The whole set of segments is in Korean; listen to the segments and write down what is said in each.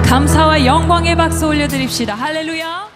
감사와 영광의 박수 올려드립시다. 할렐루야.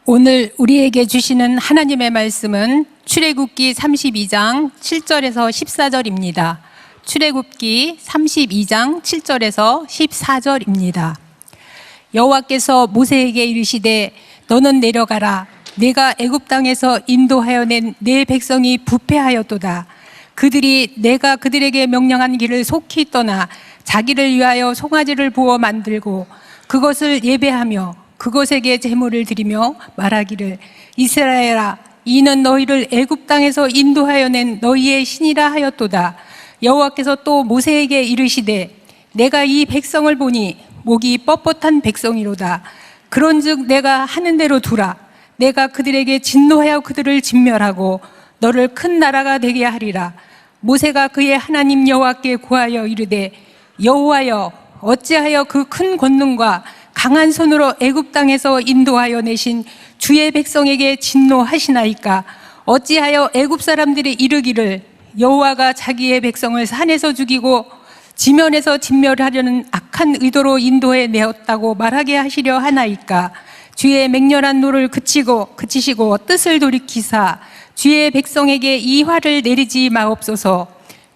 오늘 우리에게 주시는 하나님의 말씀은 출애굽기 32장 7절에서 14절입니다. 출애굽기 32장 7절에서 14절입니다. 여호와께서 모세에게 이르시되 너는 내려가라. 내가 애굽 땅에서 인도하여 낸 내 백성이 부패하였도다. 그들이 내가 그들에게 명령한 길을 속히 떠나 자기를 위하여 송아지를 부어 만들고 그것을 예배하며 그것에게 제물을 드리며 말하기를 이스라엘아 이는 너희를 애굽 땅에서 인도하여 낸 너희의 신이라 하였도다. 여호와께서 또 모세에게 이르시되 내가 이 백성을 보니 목이 뻣뻣한 백성이로다. 그런즉 내가 하는 대로 두라. 내가 그들에게 진노하여 그들을 진멸하고 너를 큰 나라가 되게 하리라. 모세가 그의 하나님 여호와께 구하여 이르되 여호와여 어찌하여 그 큰 권능과 강한 손으로 애굽 땅에서 인도하여 내신 주의 백성에게 진노하시나이까? 어찌하여 애굽 사람들이 이르기를 여호와가 자기의 백성을 산에서 죽이고 지면에서 진멸하려는 악한 의도로 인도해 내었다고 말하게 하시려 하나이까? 주의 맹렬한 노를 그치시고 뜻을 돌이키사 주의 백성에게 이 화를 내리지 마옵소서.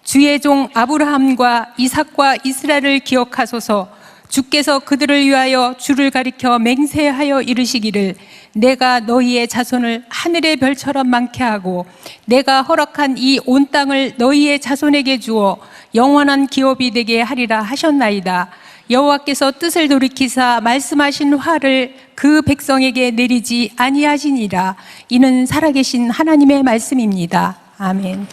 주의 종 아브라함과 이삭과 이스라엘을 기억하소서. 주께서 그들을 위하여 주를 가리켜 맹세하여 이르시기를 내가 너희의 자손을 하늘의 별처럼 많게 하고 내가 허락한 이 온 땅을 너희의 자손에게 주어 영원한 기업이 되게 하리라 하셨나이다. 여호와께서 뜻을 돌이키사 말씀하신 화를 그 백성에게 내리지 아니하시니라. 이는 살아계신 하나님의 말씀입니다. 아멘.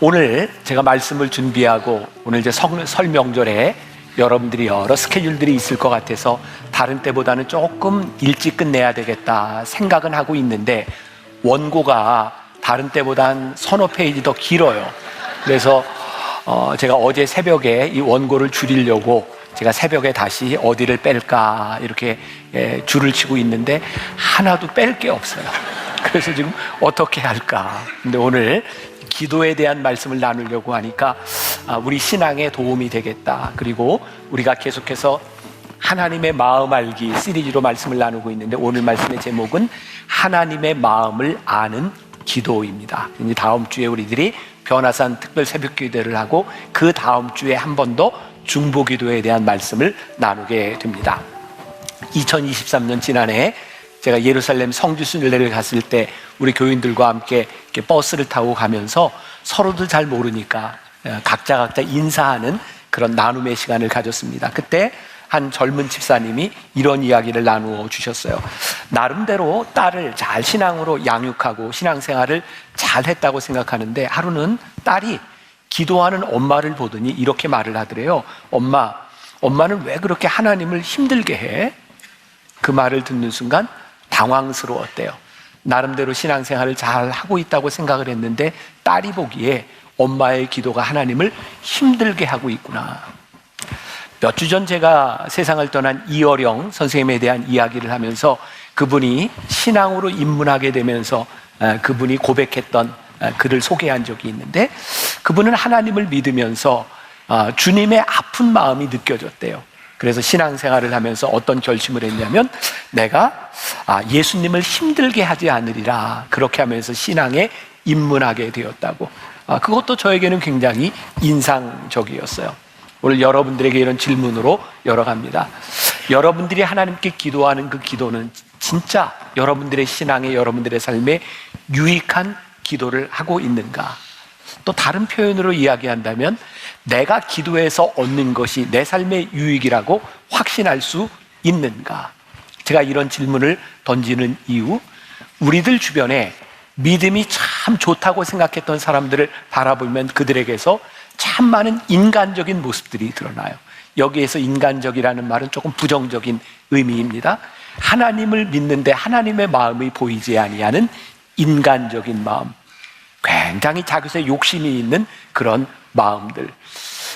오늘 제가 말씀을 준비하고 오늘 이제 설 명절에 여러분들이 여러 스케줄들이 있을 것 같아서 다른 때보다는 조금 일찍 끝내야 되겠다 생각은 하고 있는데 원고가 다른 때보다 한 서너 페이지 더 길어요. 그래서 제가 어제 새벽에 이 원고를 줄이려고 제가 새벽에 다시 어디를 뺄까 이렇게 줄을 치고 있는데 하나도 뺄 게 없어요. 그래서 지금 어떻게 할까? 근데 오늘 기도에 대한 말씀을 나누려고 하니까 우리 신앙에 도움이 되겠다. 그리고 우리가 계속해서 하나님의 마음 알기 시리즈로 말씀을 나누고 있는데 오늘 말씀의 제목은 하나님의 마음을 아는 기도입니다. 이제 다음 주에 우리들이 변화산 특별 새벽 기도를 하고 그 다음 주에 한 번 더 중보 기도에 대한 말씀을 나누게 됩니다. 2023년 지난해 제가 예루살렘 성지 순례를 갔을 때 우리 교인들과 함께 이렇게 버스를 타고 가면서 서로도 잘 모르니까 각자 인사하는 그런 나눔의 시간을 가졌습니다. 그때 한 젊은 집사님이 이런 이야기를 나누어 주셨어요. 나름대로 딸을 잘 신앙으로 양육하고 신앙생활을 잘 했다고 생각하는데 하루는 딸이 기도하는 엄마를 보더니 이렇게 말을 하더래요. 엄마는 왜 그렇게 하나님을 힘들게 해? 그 말을 듣는 순간 당황스러웠대요. 나름대로 신앙생활을 잘 하고 있다고 생각을 했는데 딸이 보기에 엄마의 기도가 하나님을 힘들게 하고 있구나. 몇 주 전 제가 세상을 떠난 이어령 선생님에 대한 이야기를 하면서 그분이 신앙으로 입문하게 되면서 그분이 고백했던 글을 소개한 적이 있는데 그분은 하나님을 믿으면서 주님의 아픈 마음이 느껴졌대요. 그래서 신앙생활을 하면서 어떤 결심을 했냐면 내가 예수님을 힘들게 하지 않으리라 그렇게 하면서 신앙에 입문하게 되었다고. 그것도 저에게는 굉장히 인상적이었어요. 오늘 여러분들에게 이런 질문으로 열어갑니다. 여러분들이 하나님께 기도하는 그 기도는 진짜 여러분들의 신앙에 여러분들의 삶에 유익한 기도를 하고 있는가? 또 다른 표현으로 이야기한다면 내가 기도해서 얻는 것이 내 삶의 유익이라고 확신할 수 있는가? 제가 이런 질문을 던지는 이유, 우리들 주변에 믿음이 참 좋다고 생각했던 사람들을 바라보면 그들에게서 참 많은 인간적인 모습들이 드러나요. 여기에서 인간적이라는 말은 조금 부정적인 의미입니다. 하나님을 믿는데 하나님의 마음이 보이지 아니하는 인간적인 마음, 굉장히 자기의 욕심이 있는 그런 마음들.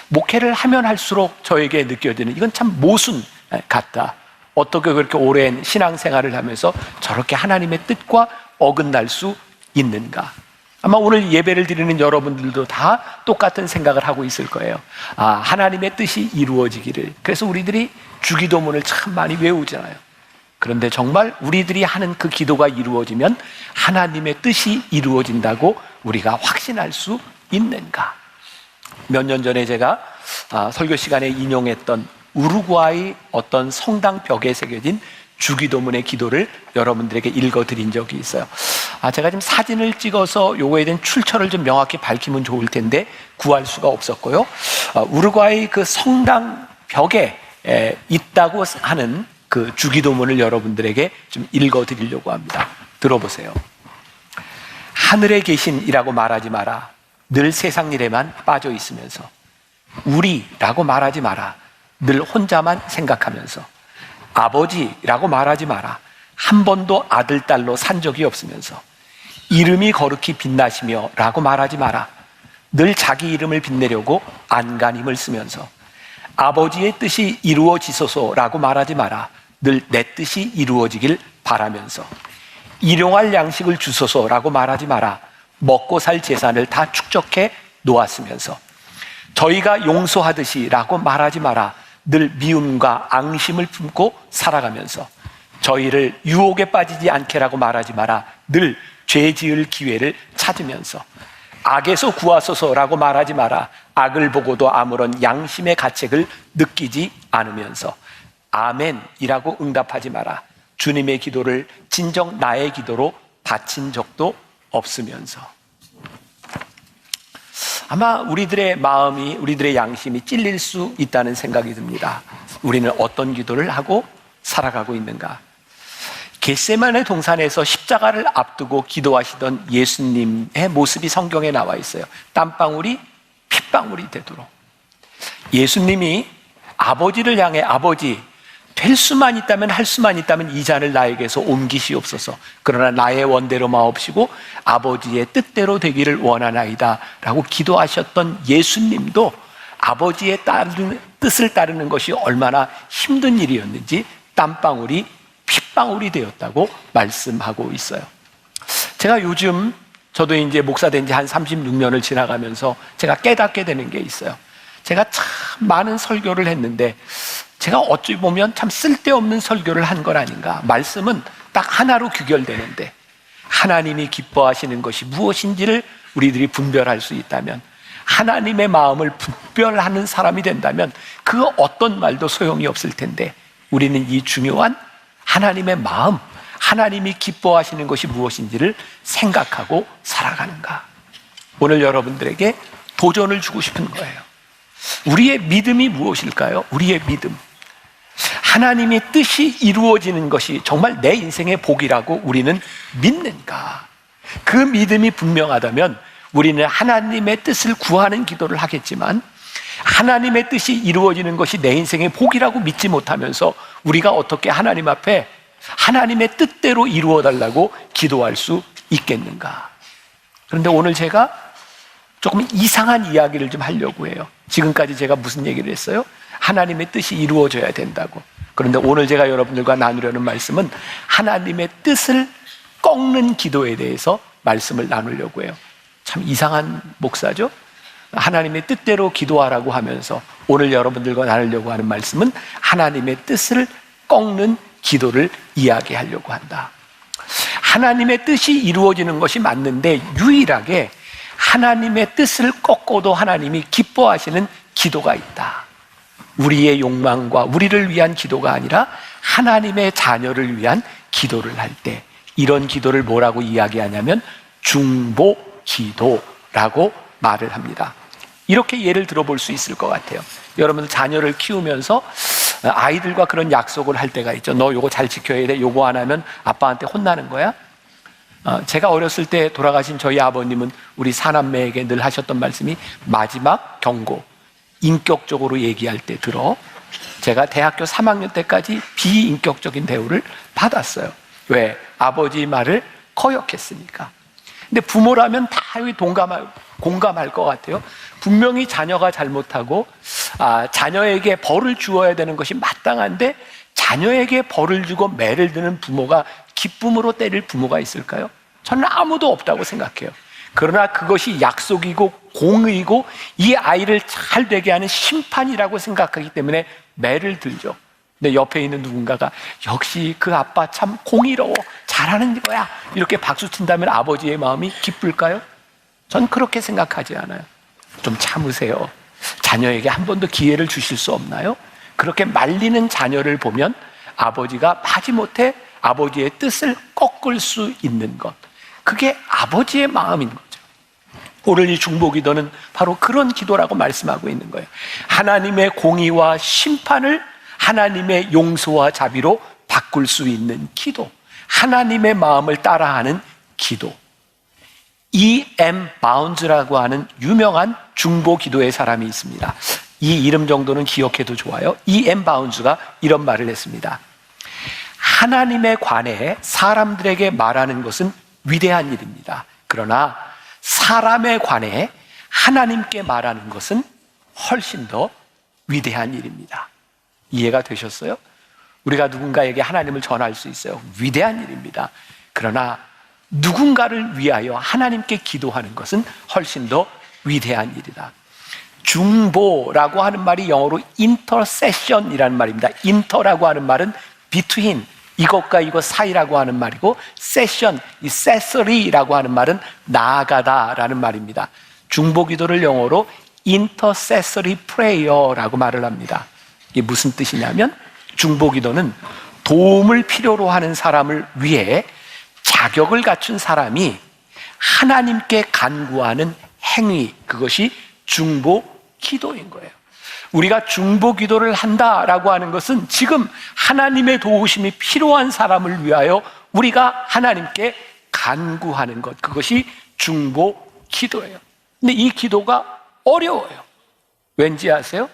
목회를 하면 할수록 저에게 느껴지는 이건 참 모순 같다. 어떻게 그렇게 오랜 신앙생활을 하면서 저렇게 하나님의 뜻과 어긋날 수 있는가? 아마 오늘 예배를 드리는 여러분들도 다 똑같은 생각을 하고 있을 거예요. 하나님의 뜻이 이루어지기를. 그래서 우리들이 주기도문을 참 많이 외우잖아요. 그런데 정말 우리들이 하는 그 기도가 이루어지면 하나님의 뜻이 이루어진다고 우리가 확신할 수 있는가? 몇 년 전에 제가 설교 시간에 인용했던 우루과이 어떤 성당 벽에 새겨진 주기도문의 기도를 여러분들에게 읽어드린 적이 있어요. 제가 지금 사진을 찍어서 요거에 대한 출처를 좀 명확히 밝히면 좋을 텐데 구할 수가 없었고요. 우루과이 그 성당 벽에 있다고 하는 그 주기도문을 여러분들에게 좀 읽어드리려고 합니다. 들어보세요. 하늘에 계신이라고 말하지 마라. 늘 세상 일에만 빠져 있으면서. 우리라고 말하지 마라. 늘 혼자만 생각하면서. 아버지라고 말하지 마라. 한 번도 아들, 딸로 산 적이 없으면서. 이름이 거룩히 빛나시며 라고 말하지 마라. 늘 자기 이름을 빛내려고 안간힘을 쓰면서. 아버지의 뜻이 이루어지소서라고 말하지 마라. 늘 내 뜻이 이루어지길 바라면서. 일용할 양식을 주소서라고 말하지 마라. 먹고 살 재산을 다 축적해 놓았으면서. 저희가 용서하듯이 라고 말하지 마라. 늘 미움과 앙심을 품고 살아가면서. 저희를 유혹에 빠지지 않게라고 말하지 마라. 늘 죄 지을 기회를 찾으면서. 악에서 구하소서라고 말하지 마라. 악을 보고도 아무런 양심의 가책을 느끼지 않으면서. 아멘이라고 응답하지 마라. 주님의 기도를 진정 나의 기도로 바친 적도 없으면서. 아마 우리들의 마음이, 우리들의 양심이 찔릴 수 있다는 생각이 듭니다. 우리는 어떤 기도를 하고 살아가고 있는가? 겟세마네 동산에서 십자가를 앞두고 기도하시던 예수님의 모습이 성경에 나와 있어요. 땀방울이 핏방울이 되도록. 예수님이 아버지를 향해 아버지, 될 수만 있다면, 할 수만 있다면 이 잔을 나에게서 옮기시옵소서. 그러나 나의 원대로 마옵시고 아버지의 뜻대로 되기를 원하나이다 라고 기도하셨던 예수님도 아버지의 뜻을 따르는 것이 얼마나 힘든 일이었는지 땀방울이 핏방울이 되었다고 말씀하고 있어요. 제가 요즘, 저도 이제 목사 된 지 한 36년을 지나가면서 제가 깨닫게 되는 게 있어요. 제가 참 많은 설교를 했는데 제가 어찌 보면 참 쓸데없는 설교를 한 건 아닌가. 말씀은 딱 하나로 귀결되는데 하나님이 기뻐하시는 것이 무엇인지를 우리들이 분별할 수 있다면, 하나님의 마음을 분별하는 사람이 된다면 그 어떤 말도 소용이 없을 텐데, 우리는 이 중요한 하나님의 마음, 하나님이 기뻐하시는 것이 무엇인지를 생각하고 살아가는가. 오늘 여러분들에게 도전을 주고 싶은 거예요. 우리의 믿음이 무엇일까요? 우리의 믿음. 하나님의 뜻이 이루어지는 것이 정말 내 인생의 복이라고 우리는 믿는가? 그 믿음이 분명하다면 우리는 하나님의 뜻을 구하는 기도를 하겠지만, 하나님의 뜻이 이루어지는 것이 내 인생의 복이라고 믿지 못하면서 우리가 어떻게 하나님 앞에 하나님의 뜻대로 이루어달라고 기도할 수 있겠는가? 그런데 오늘 제가 조금 이상한 이야기를 좀 하려고 해요. 지금까지 제가 무슨 얘기를 했어요? 하나님의 뜻이 이루어져야 된다고. 그런데 오늘 제가 여러분들과 나누려는 말씀은 하나님의 뜻을 꺾는 기도에 대해서 말씀을 나누려고 해요. 참 이상한 목사죠? 하나님의 뜻대로 기도하라고 하면서 오늘 여러분들과 나누려고 하는 말씀은 하나님의 뜻을 꺾는 기도를 이야기하려고 한다. 하나님의 뜻이 이루어지는 것이 맞는데 유일하게 하나님의 뜻을 꺾고도 하나님이 기뻐하시는 기도가 있다. 우리의 욕망과 우리를 위한 기도가 아니라 하나님의 자녀를 위한 기도를 할 때, 이런 기도를 뭐라고 이야기하냐면 중보 기도라고 말을 합니다. 이렇게 예를 들어볼 수 있을 것 같아요. 여러분들 자녀를 키우면서 아이들과 그런 약속을 할 때가 있죠. 너 요거 잘 지켜야 돼. 요거 안 하면 아빠한테 혼나는 거야. 제가 어렸을 때 돌아가신 저희 아버님은 우리 사남매에게 늘 하셨던 말씀이 마지막 경고, 인격적으로 얘기할 때 들어. 제가 대학교 3학년 때까지 비인격적인 대우를 받았어요. 왜? 아버지 말을 거역했으니까. 근데 부모라면 다 공감할 것 같아요. 분명히 자녀가 잘못하고 자녀에게 벌을 주어야 되는 것이 마땅한데 자녀에게 벌을 주고 매를 드는 부모가 기쁨으로 때릴 부모가 있을까요? 저는 아무도 없다고 생각해요. 그러나 그것이 약속이고 공의고 이 아이를 잘 되게 하는 심판이라고 생각하기 때문에 매를 들죠. 근데 옆에 있는 누군가가 역시 그 아빠 참 공의로워, 잘하는 거야, 이렇게 박수 친다면 아버지의 마음이 기쁠까요? 전 그렇게 생각하지 않아요. 좀 참으세요. 자녀에게 한 번 더 기회를 주실 수 없나요? 그렇게 말리는 자녀를 보면 아버지가 마지못해 아버지의 뜻을 꺾을 수 있는 것, 그게 아버지의 마음인 거죠. 오늘 이 중보기도는 바로 그런 기도라고 말씀하고 있는 거예요. 하나님의 공의와 심판을 하나님의 용서와 자비로 바꿀 수 있는 기도, 하나님의 마음을 따라하는 기도. E.M. 바운즈라고 하는 유명한 중보기도의 사람이 있습니다. 이 이름 정도는 기억해도 좋아요. E.M. 바운즈가 이런 말을 했습니다. 하나님에 관해 사람들에게 말하는 것은 위대한 일입니다. 그러나 사람에 관해 하나님께 말하는 것은 훨씬 더 위대한 일입니다. 이해가 되셨어요? 우리가 누군가에게 하나님을 전할 수 있어요. 위대한 일입니다. 그러나 누군가를 위하여 하나님께 기도하는 것은 훨씬 더 위대한 일이다. 중보라고 하는 말이 영어로 intercession이라는 말입니다. inter라고 하는 말은 between, 이것과 이것 사이라고 하는 말이고, session, 이 accessory라고 하는 말은 나아가다라는 말입니다. 중보기도를 영어로 intercessory prayer라고 말을 합니다. 이게 무슨 뜻이냐면, 중보기도는 도움을 필요로 하는 사람을 위해 자격을 갖춘 사람이 하나님께 간구하는 행위, 그것이 중보기도인 거예요. 우리가 중보기도를 한다라고 하는 것은 지금 하나님의 도우심이 필요한 사람을 위하여 우리가 하나님께 간구하는 것, 그것이 중보기도예요. 근데 이 기도가 어려워요. 왠지 아세요?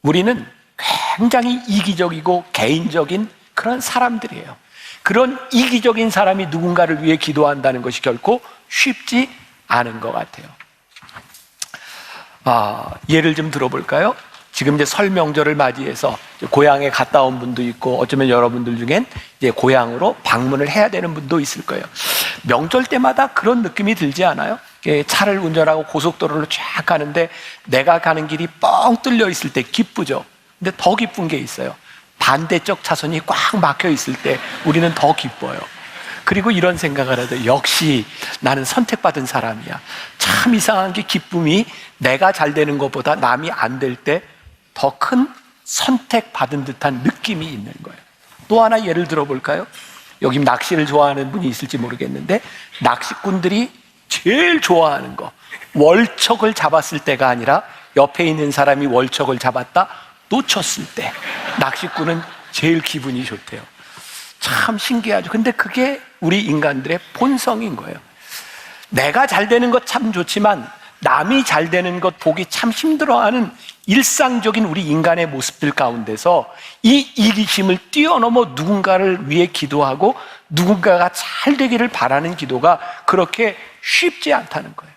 우리는 굉장히 이기적이고 개인적인 그런 사람들이에요. 그런 이기적인 사람이 누군가를 위해 기도한다는 것이 결코 쉽지 않은 것 같아요. 예를 좀 들어볼까요? 지금 이제 설 명절을 맞이해서 고향에 갔다 온 분도 있고, 어쩌면 여러분들 중엔 이제 고향으로 방문을 해야 되는 분도 있을 거예요. 명절 때마다 그런 느낌이 들지 않아요? 차를 운전하고 고속도로를 쫙 가는데 내가 가는 길이 뻥 뚫려 있을 때 기쁘죠. 근데 더 기쁜 게 있어요. 반대쪽 차선이 꽉 막혀 있을 때 우리는 더 기뻐요. 그리고 이런 생각을 하죠. 역시 나는 선택받은 사람이야. 참 이상한 게 기쁨이 내가 잘 되는 것보다 남이 안 될 때 더 큰 선택받은 듯한 느낌이 있는 거예요. 또 하나 예를 들어볼까요? 여기 낚시를 좋아하는 분이 있을지 모르겠는데, 낚시꾼들이 제일 좋아하는 거, 월척을 잡았을 때가 아니라 옆에 있는 사람이 월척을 잡았다 놓쳤을 때 낚시꾼은 제일 기분이 좋대요. 참 신기하죠. 근데 그게 우리 인간들의 본성인 거예요. 내가 잘 되는 것 참 좋지만 남이 잘 되는 것 보기 참 힘들어하는 일상적인 우리 인간의 모습들 가운데서 이 이기심을 뛰어넘어 누군가를 위해 기도하고 누군가가 잘 되기를 바라는 기도가 그렇게 쉽지 않다는 거예요.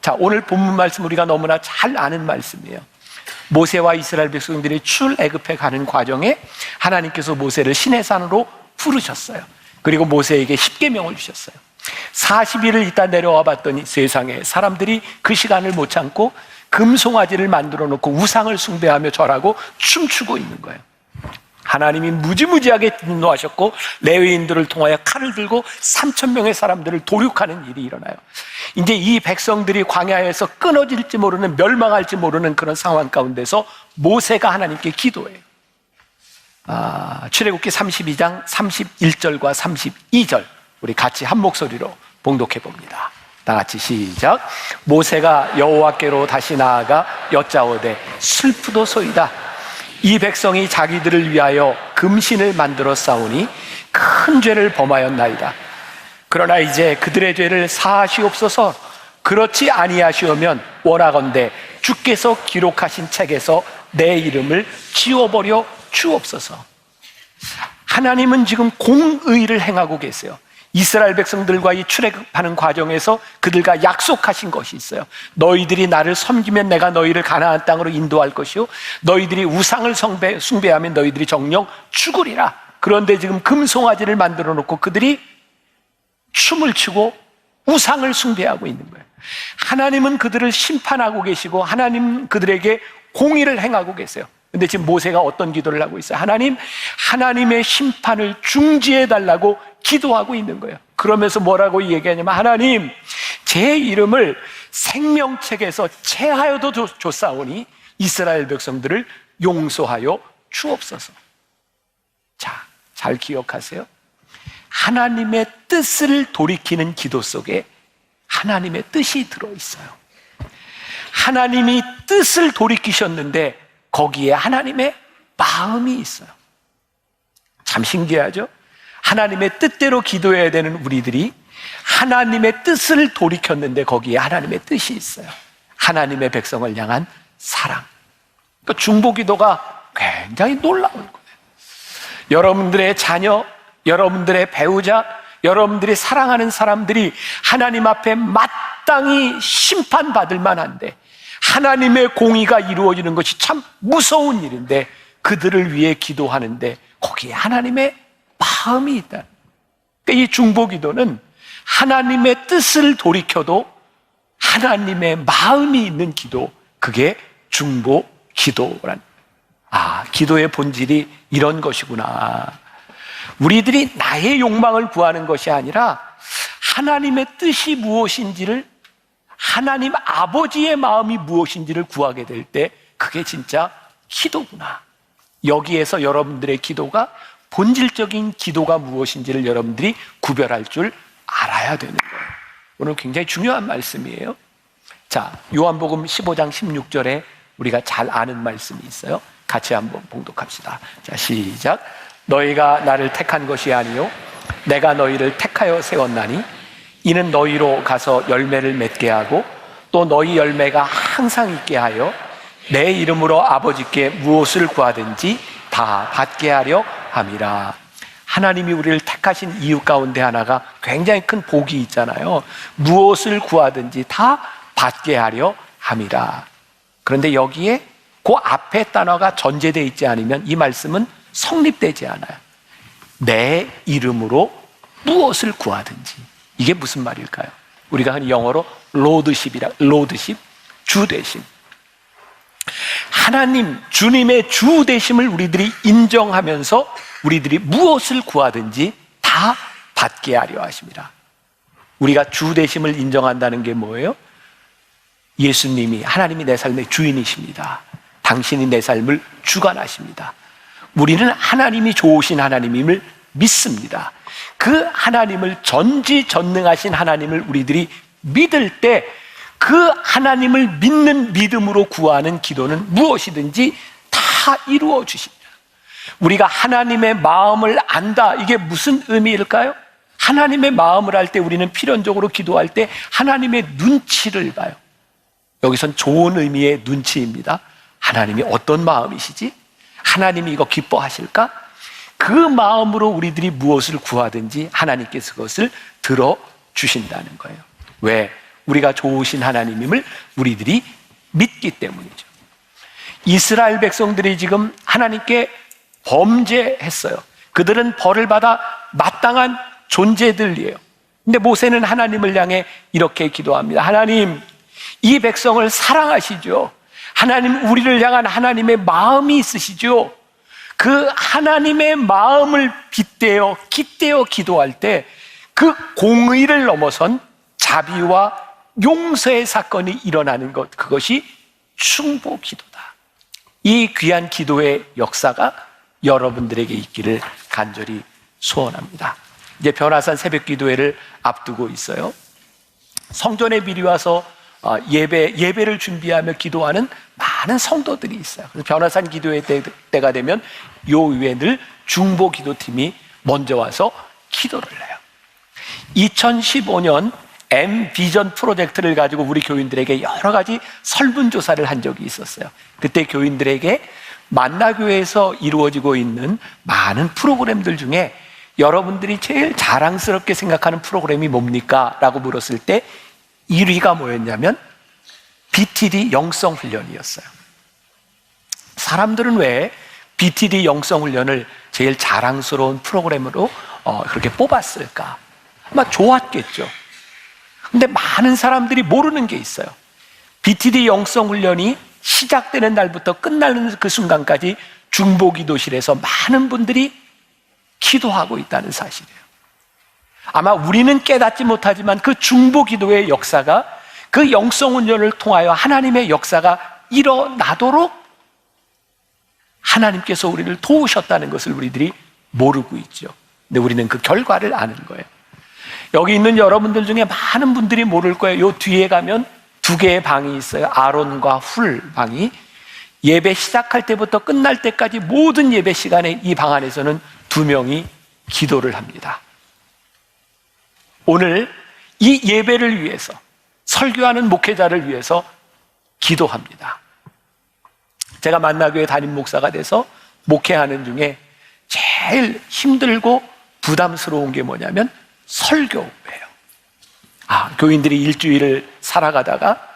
자, 오늘 본문 말씀 우리가 너무나 잘 아는 말씀이에요. 모세와 이스라엘 백성들이 출애굽해 가는 과정에 하나님께서 모세를 시내산으로 부르셨어요. 그리고 모세에게 십계명을 주셨어요. 40일을 있다 내려와 봤더니 세상에 사람들이 그 시간을 못 참고 금송아지를 만들어 놓고 우상을 숭배하며 절하고 춤추고 있는 거예요. 하나님이 무지무지하게 분노하셨고 레위인들을 통하여 칼을 들고 3,000명의 사람들을 도륙하는 일이 일어나요. 이제 이 백성들이 광야에서 끊어질지 모르는, 멸망할지 모르는 그런 상황 가운데서 모세가 하나님께 기도해요. 출애굽기 32장 31절과 32절 우리 같이 한 목소리로 봉독해 봅니다. 다 같이 시작. 모세가 여호와께로 다시 나아가 여짜오되 슬프도소이다. 이 백성이 자기들을 위하여 금신을 만들어 싸우니 큰 죄를 범하였나이다. 그러나 이제 그들의 죄를 사하시옵소서. 그렇지 아니하시오면 원하건대 주께서 기록하신 책에서 내 이름을 지워버려 주옵소서. 하나님은 지금 공의를 행하고 계세요. 이스라엘 백성들과 이 출애굽하는 과정에서 그들과 약속하신 것이 있어요. 너희들이 나를 섬기면 내가 너희를 가나안 땅으로 인도할 것이요, 너희들이 우상을 숭배하면 너희들이 정녕 죽으리라. 그런데 지금 금송아지를 만들어 놓고 그들이 춤을 추고 우상을 숭배하고 있는 거예요. 하나님은 그들을 심판하고 계시고 하나님 그들에게 공의를 행하고 계세요. 근데 지금 모세가 어떤 기도를 하고 있어요? 하나님, 하나님의 심판을 중지해 달라고 기도하고 있는 거예요. 그러면서 뭐라고 얘기하냐면, 하나님, 제 이름을 생명책에서 제하여도 줬사오니 이스라엘 백성들을 용서하여 주옵소서. 자, 잘 기억하세요. 하나님의 뜻을 돌이키는 기도 속에 하나님의 뜻이 들어있어요. 하나님이 뜻을 돌이키셨는데 거기에 하나님의 마음이 있어요. 참 신기하죠? 하나님의 뜻대로 기도해야 되는 우리들이 하나님의 뜻을 돌이켰는데 거기에 하나님의 뜻이 있어요. 하나님의 백성을 향한 사랑. 그러니까 중보기도가 굉장히 놀라운 거예요. 여러분들의 자녀, 여러분들의 배우자, 여러분들이 사랑하는 사람들이 하나님 앞에 마땅히 심판받을 만한데 하나님의 공의가 이루어지는 것이 참 무서운 일인데 그들을 위해 기도하는데 거기에 하나님의 마음이 있다. 그러니까 이 중보기도는 하나님의 뜻을 돌이켜도 하나님의 마음이 있는 기도, 그게 중보기도란. 기도의 본질이 이런 것이구나. 우리들이 나의 욕망을 구하는 것이 아니라 하나님의 뜻이 무엇인지를, 하나님 아버지의 마음이 무엇인지를 구하게 될 때 그게 진짜 기도구나. 여기에서 여러분들의 기도가 본질적인 기도가 무엇인지를 여러분들이 구별할 줄 알아야 되는 거예요. 오늘 굉장히 중요한 말씀이에요. 자, 요한복음 15장 16절에 우리가 잘 아는 말씀이 있어요. 같이 한번 봉독합시다. 자, 시작. 너희가 나를 택한 것이 아니요 내가 너희를 택하여 세웠나니 이는 너희로 가서 열매를 맺게 하고 또 너희 열매가 항상 있게 하여 내 이름으로 아버지께 무엇을 구하든지 다 받게 하려 함이라. 하나님이 우리를 택하신 이유 가운데 하나가 굉장히 큰 복이 있잖아요. 무엇을 구하든지 다 받게 하려 함이라. 그런데 여기에 그 앞에 단어가 전제되어 있지 않으면 이 말씀은 성립되지 않아요. 내 이름으로 무엇을 구하든지. 이게 무슨 말일까요? 우리가 흔히 영어로 로드십이라, 로드십, 주 되심. 하나님, 주님의 주 되심을 우리들이 인정하면서 우리들이 무엇을 구하든지 다 받게 하려 하십니다. 우리가 주 되심을 인정한다는 게 뭐예요? 예수님이, 하나님이 내 삶의 주인이십니다. 당신이 내 삶을 주관하십니다. 우리는 하나님이 좋으신 하나님임을 믿습니다. 그 하나님을, 전지전능하신 하나님을 우리들이 믿을 때 그 하나님을 믿는 믿음으로 구하는 기도는 무엇이든지 다 이루어 주십니다. 우리가 하나님의 마음을 안다, 이게 무슨 의미일까요? 하나님의 마음을 알 때 우리는 필연적으로 기도할 때 하나님의 눈치를 봐요. 여기선 좋은 의미의 눈치입니다. 하나님이 어떤 마음이시지? 하나님이 이거 기뻐하실까? 그 마음으로 우리들이 무엇을 구하든지 하나님께서 그것을 들어주신다는 거예요. 왜? 우리가 좋으신 하나님임을 우리들이 믿기 때문이죠. 이스라엘 백성들이 지금 하나님께 범죄했어요. 그들은 벌을 받아 마땅한 존재들이에요. 근데 모세는 하나님을 향해 이렇게 기도합니다. 하나님, 이 백성을 사랑하시죠. 하나님, 우리를 향한 하나님의 마음이 있으시죠. 그 하나님의 마음을 빗대어 깃대어 기도할 때 그 공의를 넘어선 자비와 용서의 사건이 일어나는 것, 그것이 중보기도다. 이 귀한 기도의 역사가 여러분들에게 있기를 간절히 소원합니다. 이제 변화산 새벽기도회를 앞두고 있어요. 성전에 미리 와서 예배를 준비하며 기도하는 많은 성도들이 있어요. 그래서 변화산 기도회 때가 되면 요 위에 늘 중보기도팀이 먼저 와서 기도를 해요. 2015년 M 비전 프로젝트를 가지고 우리 교인들에게 여러 가지 설문조사를 한 적이 있었어요. 그때 교인들에게 만나교회에서 이루어지고 있는 많은 프로그램들 중에 여러분들이 제일 자랑스럽게 생각하는 프로그램이 뭡니까? 라고 물었을 때 1위가 뭐였냐면 BTD 영성훈련이었어요. 사람들은 왜 BTD 영성훈련을 제일 자랑스러운 프로그램으로 그렇게 뽑았을까? 아마 좋았겠죠. 근데 많은 사람들이 모르는 게 있어요. BTD 영성훈련이 시작되는 날부터 끝나는 그 순간까지 중보기도실에서 많은 분들이 기도하고 있다는 사실이에요. 아마 우리는 깨닫지 못하지만 그 중보기도의 역사가, 그 영성훈련을 통하여 하나님의 역사가 일어나도록 하나님께서 우리를 도우셨다는 것을 우리들이 모르고 있죠. 근데 우리는 그 결과를 아는 거예요. 여기 있는 여러분들 중에 많은 분들이 모를 거예요. 요 뒤에 가면 두 개의 방이 있어요. 아론과 훌 방이. 예배 시작할 때부터 끝날 때까지 모든 예배 시간에 이 방 안에서는 두 명이 기도를 합니다. 오늘 이 예배를 위해서, 설교하는 목회자를 위해서 기도합니다. 제가 만나교회 담임 목사가 돼서 목회하는 중에 제일 힘들고 부담스러운 게 뭐냐면 설교예요. 교인들이 일주일을 살아가다가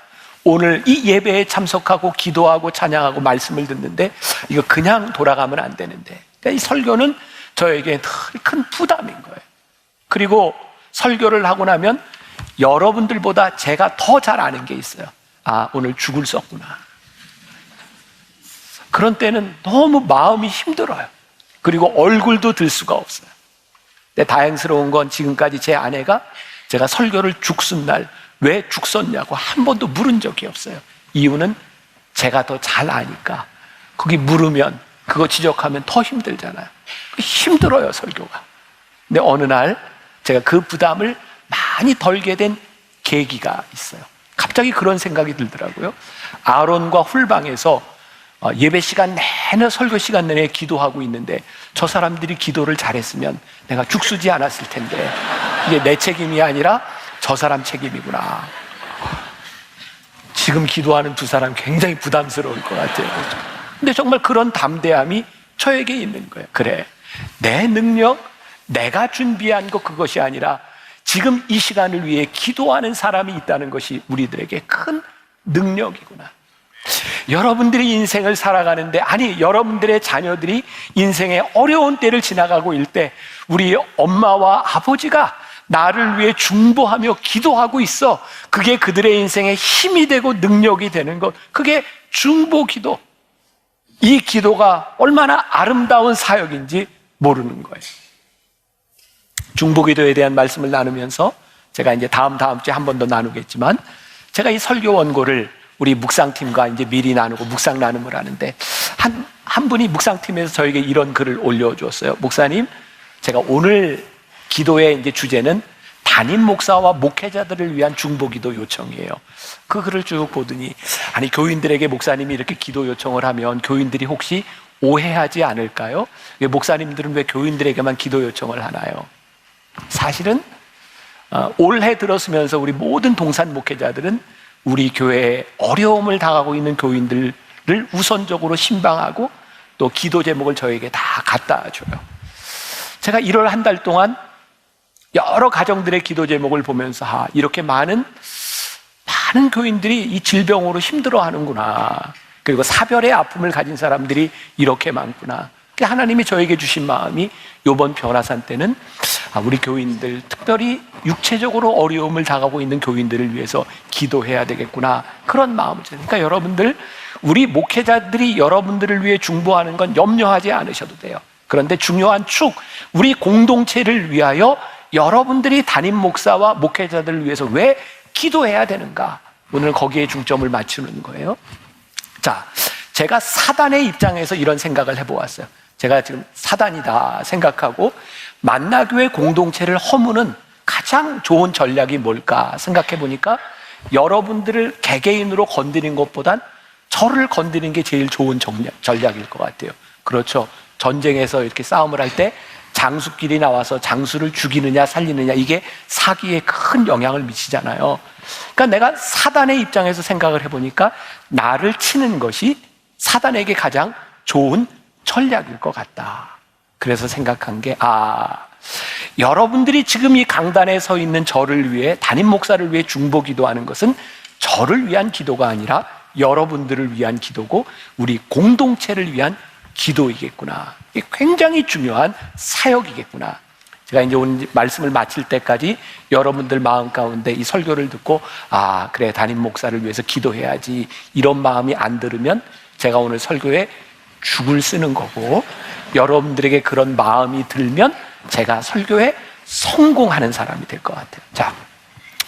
오늘 이 예배에 참석하고 기도하고 찬양하고 말씀을 듣는데 이거 그냥 돌아가면 안 되는데, 그러니까 이 설교는 저에게 늘 큰 부담인 거예요. 그리고 설교를 하고 나면 여러분들보다 제가 더 잘 아는 게 있어요. 오늘 죽을 썼구나. 그런 때는 너무 마음이 힘들어요. 그리고 얼굴도 들 수가 없어요. 근데 다행스러운 건 지금까지 제 아내가 제가 설교를 죽순 날 왜 죽었냐고 한 번도 물은 적이 없어요. 이유는 제가 더 잘 아니까. 거기 물으면, 그거 지적하면 더 힘들잖아요. 힘들어요, 설교가. 근데 어느 날 제가 그 부담을 많이 덜게 된 계기가 있어요. 갑자기 그런 생각이 들더라고요. 아론과 훌방에서 예배 시간 내내, 설교 시간 내내 기도하고 있는데 저 사람들이 기도를 잘했으면 내가 죽쓰지 않았을 텐데 이게 내 책임이 아니라 저 사람 책임이구나. 지금 기도하는 두 사람 굉장히 부담스러울 것 같아요. 근데 정말 그런 담대함이 저에게 있는 거예요. 그래, 내 능력, 내가 준비한 것, 그것이 아니라 지금 이 시간을 위해 기도하는 사람이 있다는 것이 우리들에게 큰 능력이구나. 여러분들이 인생을 살아가는데, 여러분들의 자녀들이 인생의 어려운 때를 지나가고 있을 때 우리 엄마와 아버지가 나를 위해 중보하며 기도하고 있어. 그게 그들의 인생의 힘이 되고 능력이 되는 것, 그게 중보 기도. 이 기도가 얼마나 아름다운 사역인지 모르는 거예요. 중보 기도에 대한 말씀을 나누면서 제가 이제 다음 주에 한 번 더 나누겠지만, 제가 이 설교 원고를 우리 묵상팀과 이제 미리 나누고 묵상 나눔을 하는데 한 분이 묵상팀에서 저에게 이런 글을 올려주었어요. 목사님, 제가 오늘 기도의 이제 주제는 담임 목사와 목회자들을 위한 중보기도 요청이에요. 그 글을 쭉 보더니, 교인들에게 목사님이 이렇게 기도 요청을 하면 교인들이 혹시 오해하지 않을까요? 목사님들은 왜 교인들에게만 기도 요청을 하나요? 사실은 올해 들었으면서 우리 모든 동산 목회자들은 우리 교회에 어려움을 당하고 있는 교인들을 우선적으로 신방하고 또 기도 제목을 저에게 다 갖다 줘요. 제가 1월 한 달 동안 여러 가정들의 기도 제목을 보면서 이렇게 많은 교인들이 이 질병으로 힘들어하는구나. 그리고 사별의 아픔을 가진 사람들이 이렇게 많구나. 하나님이 저에게 주신 마음이 이번 변화산 때는 우리 교인들, 특별히 육체적으로 어려움을 당하고 있는 교인들을 위해서 기도해야 되겠구나, 그런 마음을. 그러니까 여러분들, 우리 목회자들이 여러분들을 위해 중보하는 건 염려하지 않으셔도 돼요. 그런데 중요한 축, 우리 공동체를 위하여 여러분들이 담임 목사와 목회자들을 위해서 왜 기도해야 되는가, 오늘 거기에 중점을 맞추는 거예요. 자, 제가 사단의 입장에서 이런 생각을 해보았어요. 제가 지금 사단이다 생각하고 만나교회 공동체를 허무는 가장 좋은 전략이 뭘까 생각해 보니까, 여러분들을 개개인으로 건드리는 것보단 저를 건드리는 게 제일 좋은 전략일 것 같아요. 그렇죠. 전쟁에서 이렇게 싸움을 할 때 장수끼리 나와서 장수를 죽이느냐 살리느냐, 이게 사기에 큰 영향을 미치잖아요. 그러니까 내가 사단의 입장에서 생각을 해보니까 나를 치는 것이 사단에게 가장 좋은 전략일 것 같다. 그래서 생각한 게, 여러분들이 지금 이 강단에 서 있는 저를 위해, 담임 목사를 위해 중보 기도하는 것은 저를 위한 기도가 아니라 여러분들을 위한 기도고 우리 공동체를 위한 기도이겠구나. 이게 굉장히 중요한 사역이겠구나. 제가 이제 오늘 말씀을 마칠 때까지 여러분들 마음 가운데 이 설교를 듣고, 그래, 담임 목사를 위해서 기도해야지, 이런 마음이 안 들으면 제가 오늘 설교에 죽을 쓰는 거고, 여러분들에게 그런 마음이 들면 제가 설교에 성공하는 사람이 될 것 같아요. 자,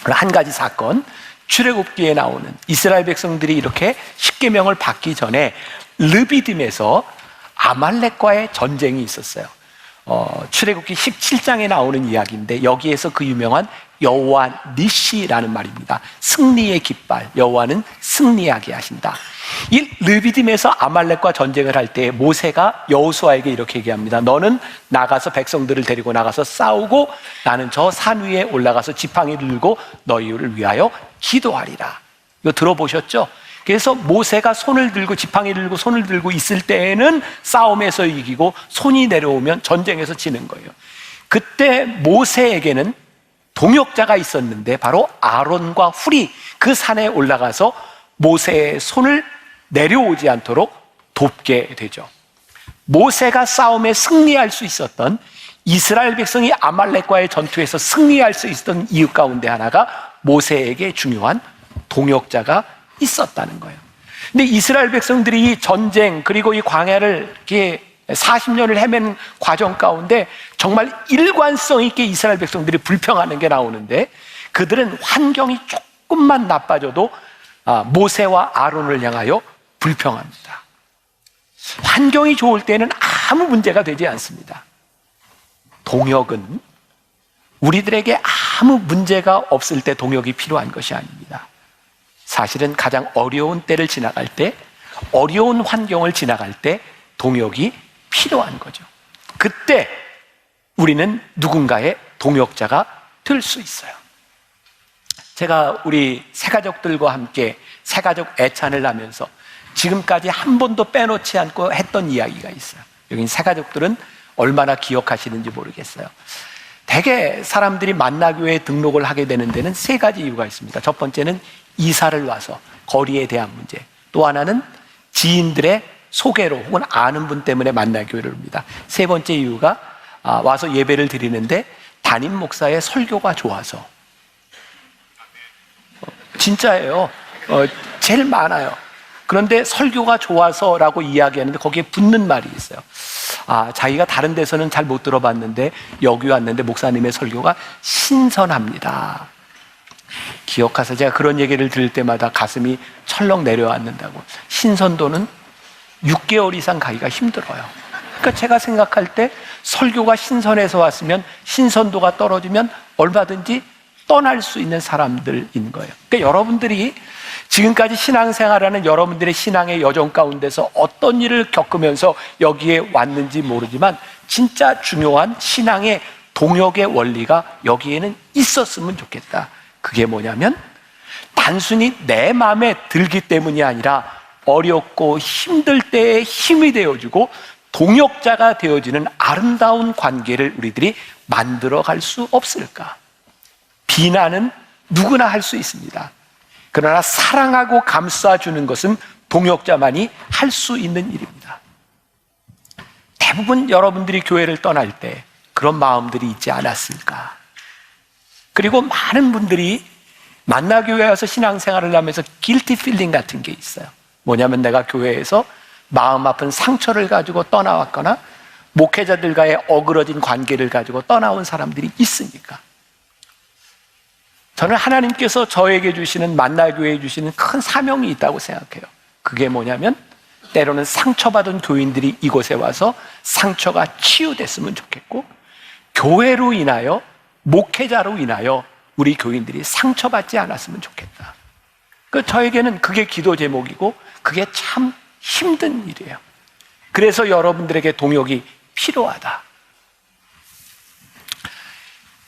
그럼 한 가지 사건, 출애굽기에 나오는 이스라엘 백성들이 이렇게 십계명을 받기 전에 르비딤에서 아말렉과의 전쟁이 있었어요. 출애굽기 17장에 나오는 이야기인데 여기에서 그 유명한 여호와 니시라는 말입니다. 승리의 깃발, 여호와는 승리하게 하신다. 이 르비딤에서 아말렉과 전쟁을 할 때 모세가 여호수아에게 이렇게 얘기합니다. 너는 나가서 백성들을 데리고 나가서 싸우고 나는 저 산 위에 올라가서 지팡이를 들고 너희를 위하여 기도하리라. 이거 들어보셨죠? 그래서 모세가 손을 들고 지팡이를 들고 손을 들고 있을 때에는 싸움에서 이기고 손이 내려오면 전쟁에서 지는 거예요. 그때 모세에게는 동역자가 있었는데 바로 아론과 훌이 그 산에 올라가서 모세의 손을 내려오지 않도록 돕게 되죠. 모세가 싸움에 승리할 수 있었던, 이스라엘 백성이 아말렉과의 전투에서 승리할 수 있었던 이유 가운데 하나가 모세에게 중요한 동역자가 있었다는 거예요. 근데 이스라엘 백성들이 이 전쟁 그리고 이 광야를 이렇게 40년을 헤매는 과정 가운데 정말 일관성 있게 이스라엘 백성들이 불평하는 게 나오는데, 그들은 환경이 조금만 나빠져도 모세와 아론을 향하여 불평합니다. 환경이 좋을 때는 아무 문제가 되지 않습니다. 동역은 우리들에게 아무 문제가 없을 때 동역이 필요한 것이 아닙니다. 사실은 가장 어려운 때를 지나갈 때, 어려운 환경을 지나갈 때 동역이 필요한 거죠. 그때 우리는 누군가의 동역자가 될 수 있어요. 제가 우리 새가족들과 함께 새가족 애찬을 하면서 지금까지 한 번도 빼놓지 않고 했던 이야기가 있어요. 여기 새가족들은 얼마나 기억하시는지 모르겠어요. 대개 사람들이 만나교회에 등록을 하게 되는 데는 세 가지 이유가 있습니다. 첫 번째는 이사를 와서 거리에 대한 문제, 또 하나는 지인들의 소개로 혹은 아는 분 때문에 만나교회를 옵니다. 세 번째 이유가 와서 예배를 드리는데 담임 목사의 설교가 좋아서. 진짜예요. 제일 많아요. 그런데 설교가 좋아서라고 이야기하는데 거기에 붙는 말이 있어요. 자기가 다른 데서는 잘 못 들어봤는데 여기 왔는데 목사님의 설교가 신선합니다. 기억하세요. 제가 그런 얘기를 들을 때마다 가슴이 철렁 내려앉는다고. 신선도는 6개월 이상 가기가 힘들어요. 그러니까 제가 생각할 때 설교가 신선해서 왔으면 신선도가 떨어지면 얼마든지 떠날 수 있는 사람들인 거예요. 그러니까 여러분들이 지금까지 신앙생활하는 여러분들의 신앙의 여정 가운데서 어떤 일을 겪으면서 여기에 왔는지 모르지만 진짜 중요한 신앙의 동역의 원리가 여기에는 있었으면 좋겠다. 그게 뭐냐면 단순히 내 마음에 들기 때문이 아니라 어렵고 힘들 때에 힘이 되어주고 동역자가 되어지는 아름다운 관계를 우리들이 만들어갈 수 없을까? 비난은 누구나 할 수 있습니다. 그러나 사랑하고 감싸주는 것은 동역자만이 할 수 있는 일입니다. 대부분 여러분들이 교회를 떠날 때 그런 마음들이 있지 않았을까? 그리고 많은 분들이 만나교회에 와서 신앙생활을 하면서 guilty feeling 같은 게 있어요. 뭐냐면 내가 교회에서 마음 아픈 상처를 가지고 떠나왔거나 목회자들과의 어그러진 관계를 가지고 떠나온 사람들이 있으니까. 저는 하나님께서 저에게 주시는, 만나교회에 주시는 큰 사명이 있다고 생각해요. 그게 뭐냐면 때로는 상처받은 교인들이 이곳에 와서 상처가 치유됐으면 좋겠고, 교회로 인하여, 목회자로 인하여 우리 교인들이 상처받지 않았으면 좋겠다. 저에게는 그게 기도 제목이고 그게 참 힘든 일이에요. 그래서 여러분들에게 동역이 필요하다.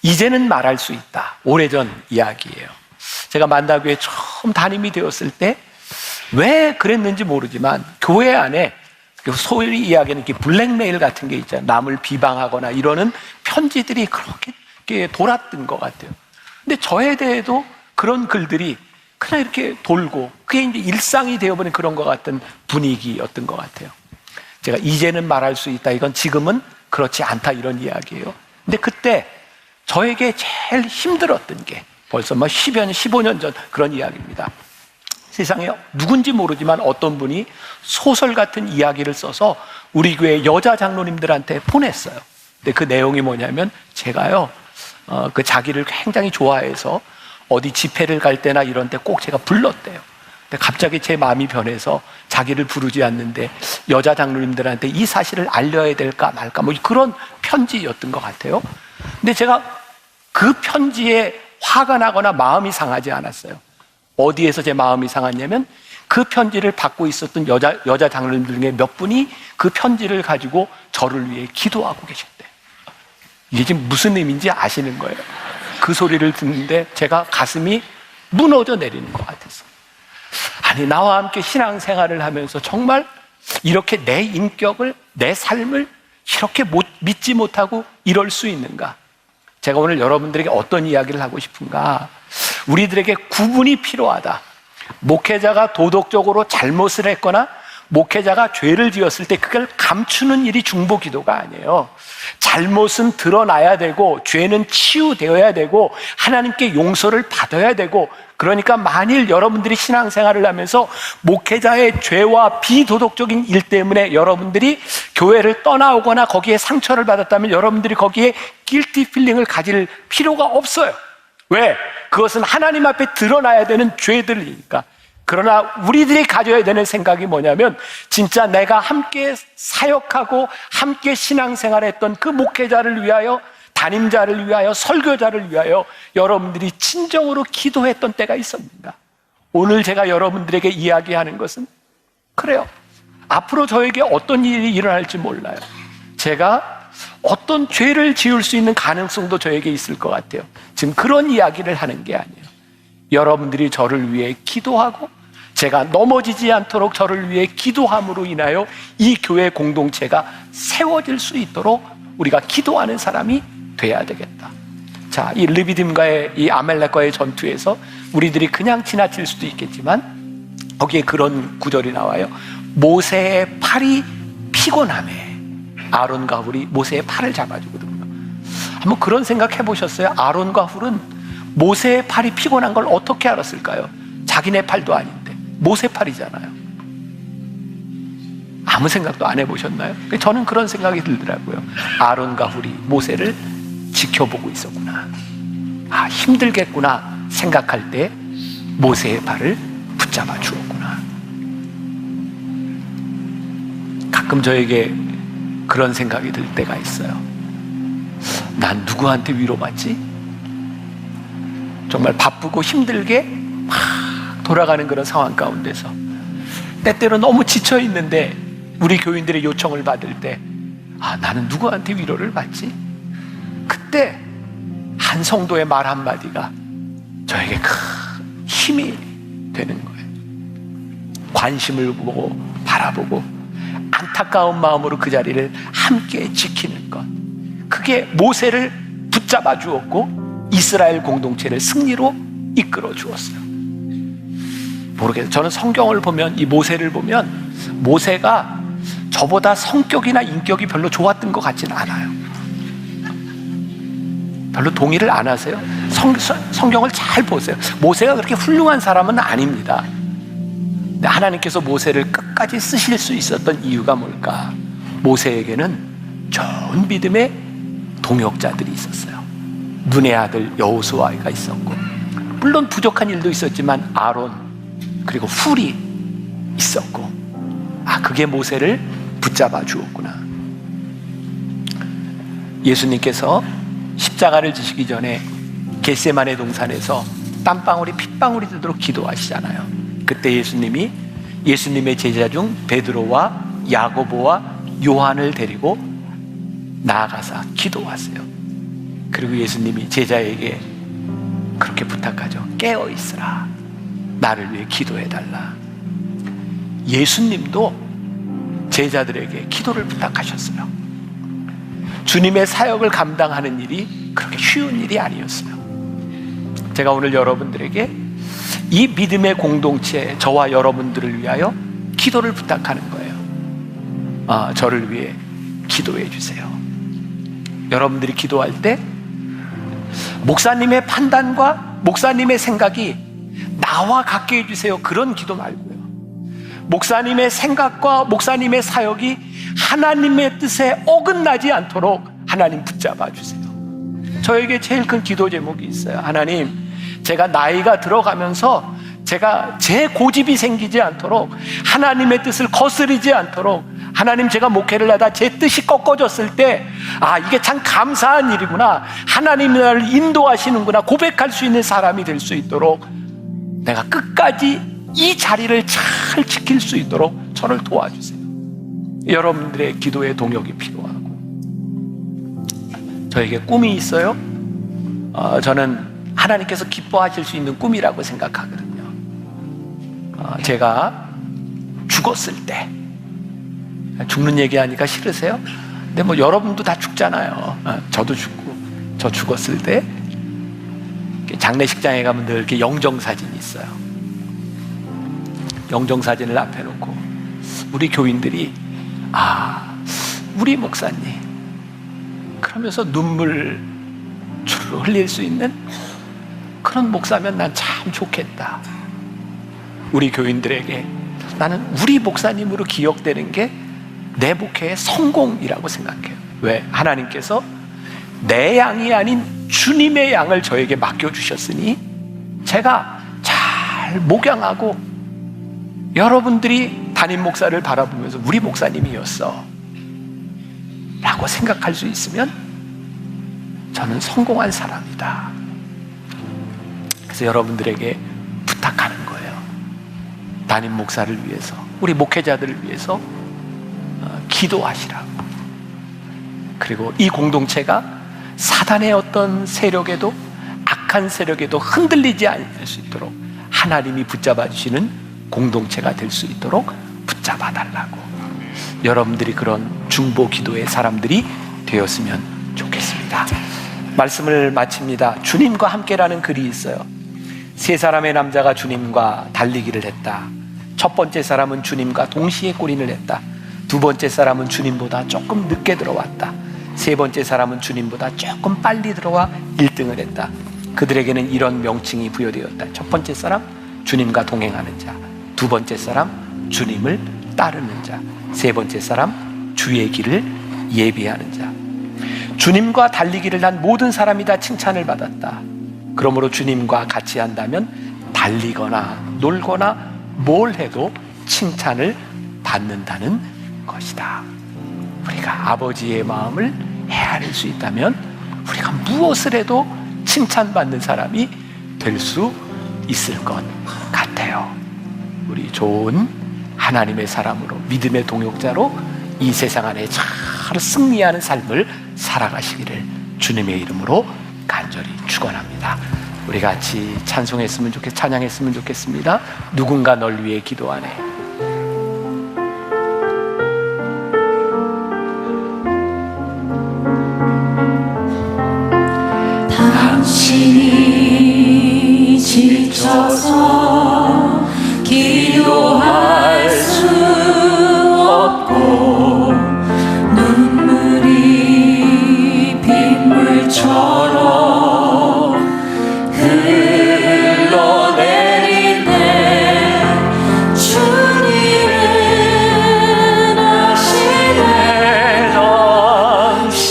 이제는 말할 수 있다. 오래전 이야기예요. 제가 만나교회 처음 담임이 되었을 때 왜 그랬는지 모르지만 교회 안에 소위 이야기하는 블랙메일 같은 게 있잖아요. 남을 비방하거나 이러는 편지들이 그렇게 돌았던 것 같아요. 근데 저에 대해도 그런 글들이 그냥 이렇게 돌고 그게 이제 일상이 되어버린 그런 것 같은 분위기였던 것 같아요. 제가 이제는 말할 수 있다. 이건 지금은 그렇지 않다. 이런 이야기예요. 근데 그때 저에게 제일 힘들었던 게 벌써 10여 년, 15년 전 그런 이야기입니다. 세상에 누군지 모르지만 어떤 분이 소설 같은 이야기를 써서 우리 교회 여자 장로님들한테 보냈어요. 근데 그 내용이 뭐냐면 제가요, 그 자기를 굉장히 좋아해서 어디 집회를 갈 때나 이런 때 꼭 제가 불렀대요. 근데 갑자기 제 마음이 변해서 자기를 부르지 않는데 여자 장로님들한테 이 사실을 알려야 될까 말까 그런 편지였던 것 같아요. 근데 제가 그 편지에 화가 나거나 마음이 상하지 않았어요. 어디에서 제 마음이 상했냐면 그 편지를 받고 있었던 여자 장로님들 중에 몇 분이 그 편지를 가지고 저를 위해 기도하고 계셨대요. 이게 지금 무슨 의미인지 아시는 거예요. 그 소리를 듣는데 제가 가슴이 무너져 내리는 것 같았어요. 아니, 나와 함께 신앙생활을 하면서 정말 이렇게 내 인격을, 내 삶을 이렇게 믿지 못하고 이럴 수 있는가? 제가 오늘 여러분들에게 어떤 이야기를 하고 싶은가? 우리들에게 구분이 필요하다. 목회자가 도덕적으로 잘못을 했거나 목회자가 죄를 지었을 때 그걸 감추는 일이 중보기도가 아니에요. 잘못은 드러나야 되고 죄는 치유되어야 되고 하나님께 용서를 받아야 되고, 그러니까 만일 여러분들이 신앙생활을 하면서 목회자의 죄와 비도덕적인 일 때문에 여러분들이 교회를 떠나오거나 거기에 상처를 받았다면 여러분들이 거기에 guilty feeling을 가질 필요가 없어요. 왜? 그것은 하나님 앞에 드러나야 되는 죄들이니까. 그러나 우리들이 가져야 되는 생각이 뭐냐면, 진짜 내가 함께 사역하고 함께 신앙생활했던 그 목회자를 위하여, 담임자를 위하여, 설교자를 위하여 여러분들이 진정으로 기도했던 때가 있었는가? 오늘 제가 여러분들에게 이야기하는 것은 그래요. 앞으로 저에게 어떤 일이 일어날지 몰라요. 제가 어떤 죄를 지을 수 있는 가능성도 저에게 있을 것 같아요. 지금 그런 이야기를 하는 게 아니에요. 여러분들이 저를 위해 기도하고 제가 넘어지지 않도록 저를 위해 기도함으로 인하여 이 교회 공동체가 세워질 수 있도록 우리가 기도하는 사람이 돼야 되겠다. 자, 이 르비딤과의 이 아멜렉과의 전투에서 우리들이 그냥 지나칠 수도 있겠지만 거기에 그런 구절이 나와요. 모세의 팔이 피곤함에 아론과 훌이 모세의 팔을 잡아주거든요. 한번 그런 생각 해보셨어요? 아론과 훌은 모세의 팔이 피곤한 걸 어떻게 알았을까요? 자기네 팔도 아닌데 모세 팔이잖아요. 아무 생각도 안 해보셨나요? 저는 그런 생각이 들더라고요. 아론과 훌이 모세를 지켜보고 있었구나. 아, 힘들겠구나 생각할 때 모세의 발을 붙잡아 주었구나. 가끔 저에게 그런 생각이 들 때가 있어요. 난 누구한테 위로받지? 정말 바쁘고 힘들게 막 돌아가는 그런 상황 가운데서 때때로 너무 지쳐 있는데 우리 교인들의 요청을 받을 때, 아, 나는 누구한테 위로를 받지? 그때 한 성도의 말 한마디가 저에게 큰 힘이 되는 거예요. 관심을 보고 바라보고 안타까운 마음으로 그 자리를 함께 지키는 것, 그게 모세를 붙잡아 주었고 이스라엘 공동체를 승리로 이끌어 주었어요. 모르겠어요. 저는 성경을 보면, 이 모세를 보면 모세가 저보다 성격이나 인격이 별로 좋았던 것 같지는 않아요. 별로 동의를 안 하세요? 성경을 잘 보세요. 모세가 그렇게 훌륭한 사람은 아닙니다. 근데 하나님께서 모세를 끝까지 쓰실 수 있었던 이유가 뭘까? 모세에게는 좋은 믿음의 동역자들이 있었어요. 눈의 아들 여호수아가 있었고, 물론 부족한 일도 있었지만 아론 그리고 훌이 있었고, 아, 그게 모세를 붙잡아 주었구나. 예수님께서 십자가를 지시기 전에 겟세마네 동산에서 땀방울이 핏방울이 되도록 기도하시잖아요. 그때 예수님이 예수님의 제자 중 베드로와 야고보와 요한을 데리고 나아가서 기도하세요. 그리고 예수님이 제자에게 그렇게 부탁하죠. 깨어 있으라. 나를 위해 기도해달라. 예수님도 제자들에게 기도를 부탁하셨어요. 주님의 사역을 감당하는 일이 그렇게 쉬운 일이 아니었어요. 제가 오늘 여러분들에게 이 믿음의 공동체, 저와 여러분들을 위하여 기도를 부탁하는 거예요. 저를 위해 기도해 주세요. 여러분들이 기도할 때 목사님의 판단과 목사님의 생각이 나와 같게 해주세요, 그런 기도 말고요. 목사님의 생각과 목사님의 사역이 하나님의 뜻에 어긋나지 않도록 하나님 붙잡아 주세요. 저에게 제일 큰 기도 제목이 있어요. 하나님, 제가 나이가 들어가면서 제가 제 고집이 생기지 않도록, 하나님의 뜻을 거스르지 않도록 하나님, 제가 목회를 하다 제 뜻이 꺾어졌을 때, 이게 참 감사한 일이구나, 하나님이 나를 인도하시는구나 고백할 수 있는 사람이 될 수 있도록 내가 끝까지 이 자리를 잘 지킬 수 있도록 저를 도와주세요. 여러분들의 기도의 동역이 필요하고, 저에게 꿈이 있어요. 저는 하나님께서 기뻐하실 수 있는 꿈이라고 생각하거든요. 제가 죽었을 때, 죽는 얘기하니까 싫으세요? 근데 뭐 여러분도 다 죽잖아요. 저도 죽고, 저 죽었을 때 장례식장에 가면 늘 이렇게 영정사진이 있어요. 영정사진을 앞에 놓고 우리 교인들이 우리 목사님 그러면서 눈물 주르르 흘릴 수 있는 그런 목사면 난 참 좋겠다. 우리 교인들에게 나는 우리 목사님으로 기억되는 게 내 목회의 성공이라고 생각해요. 왜? 하나님께서 내 양이 아닌 주님의 양을 저에게 맡겨주셨으니 제가 잘 목양하고 여러분들이 담임 목사를 바라보면서 우리 목사님이었어 라고 생각할 수 있으면 저는 성공한 사람이다. 그래서 여러분들에게 부탁하는 거예요. 담임 목사를 위해서, 우리 목회자들을 위해서 기도하시라고. 그리고 이 공동체가 사단의 어떤 세력에도, 악한 세력에도 흔들리지 않을 수 있도록 하나님이 붙잡아 주시는 공동체가 될 수 있도록 붙잡아 달라고. 여러분들이 그런 중보 기도의 사람들이 되었으면 좋겠습니다. 말씀을 마칩니다. 주님과 함께라는 글이 있어요. 세 사람의 남자가 주님과 달리기를 했다. 첫 번째 사람은 주님과 동시에 골인을 했다. 두 번째 사람은 주님보다 조금 늦게 들어왔다. 세 번째 사람은 주님보다 조금 빨리 들어와 1등을 했다. 그들에게는 이런 명칭이 부여되었다. 첫 번째 사람, 주님과 동행하는 자. 두 번째 사람, 주님을 따르는 자. 세 번째 사람, 주의 길을 예비하는 자. 주님과 달리기를 한 모든 사람이 다 칭찬을 받았다. 그러므로 주님과 같이 한다면 달리거나 놀거나 뭘 해도 칭찬을 받는다는 것이다. 우리가 아버지의 마음을 헤아릴 수 있다면 우리가 무엇을 해도 칭찬받는 사람이 될 수 있을 것 같아요. 우리 좋은 하나님의 사람으로, 믿음의 동역자로 이 세상 안에 잘 승리하는 삶을 살아가시기를 주님의 이름으로 간절히 축원합니다. 우리 같이 찬양했으면 좋겠습니다. 누군가 널 위해 기도하네. 당신이 지쳐서 기도할 수 없고 눈물이 빗물처럼 흘러내릴 때 주님은 아시네. 당신의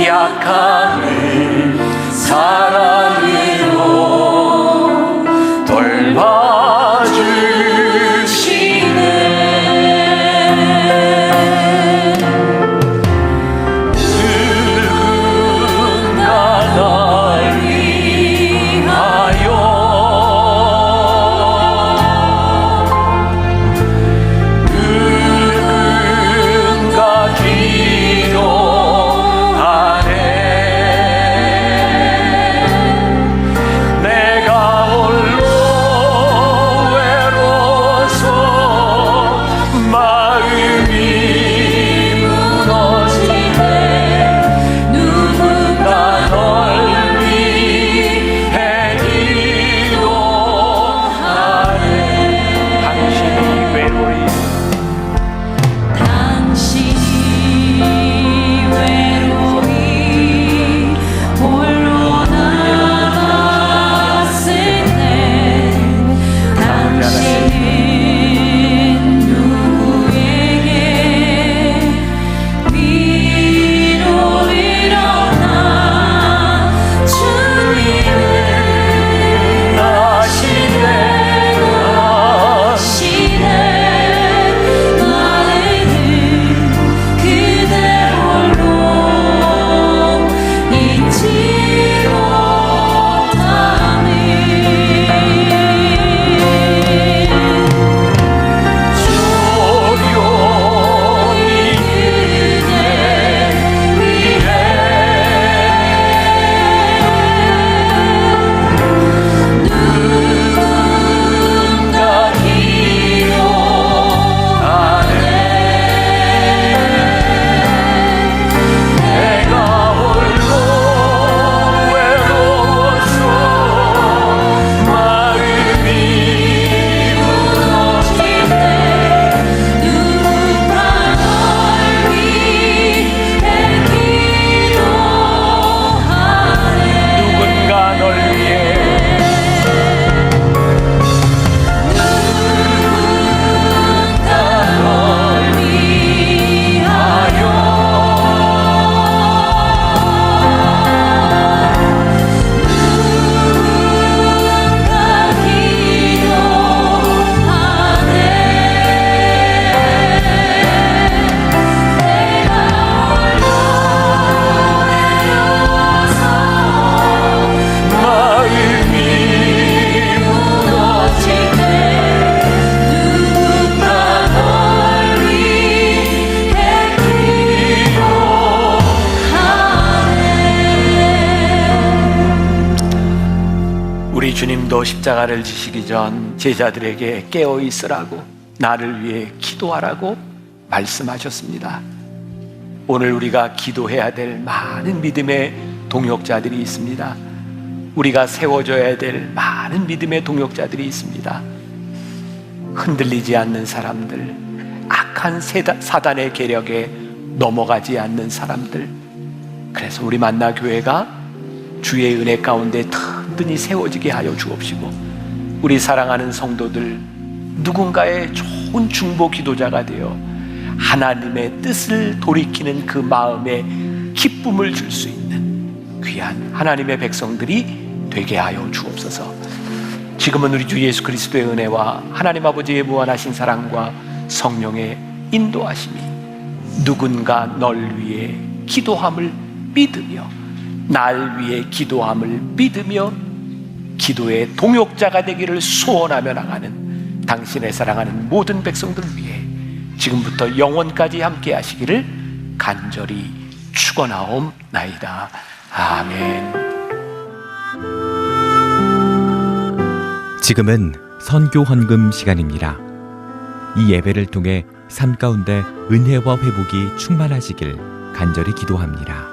약함을 사랑으로 우리 주님도 십자가를 지시기 전 제자들에게 깨어 있으라고, 나를 위해 기도하라고 말씀하셨습니다. 오늘 우리가 기도해야 될 많은 믿음의 동역자들이 있습니다. 우리가 세워줘야 될 많은 믿음의 동역자들이 있습니다. 흔들리지 않는 사람들, 악한 사단의 계략에 넘어가지 않는 사람들. 그래서 우리 만나교회가 주의 은혜 가운데 든든히 세워지게 하여 주옵시고, 우리 사랑하는 성도들 누군가의 좋은 중보 기도자가 되어 하나님의 뜻을 돌이키는 그 마음에 기쁨을 줄 수 있는 귀한 하나님의 백성들이 되게 하여 주옵소서. 지금은 우리 주 예수 그리스도의 은혜와 하나님 아버지의 무한하신 사랑과 성령의 인도하심이 누군가 널 위해 기도함을 믿으며, 날 위해 기도함을 믿으며 기도의 동역자가 되기를 소원하며 나가는 당신의 사랑하는 모든 백성들 위해 지금부터 영원까지 함께 하시기를 간절히 축원하옵나이다. 아멘. 지금은 선교 헌금 시간입니다. 이 예배를 통해 삶 가운데 은혜와 회복이 충만하시길 간절히 기도합니다.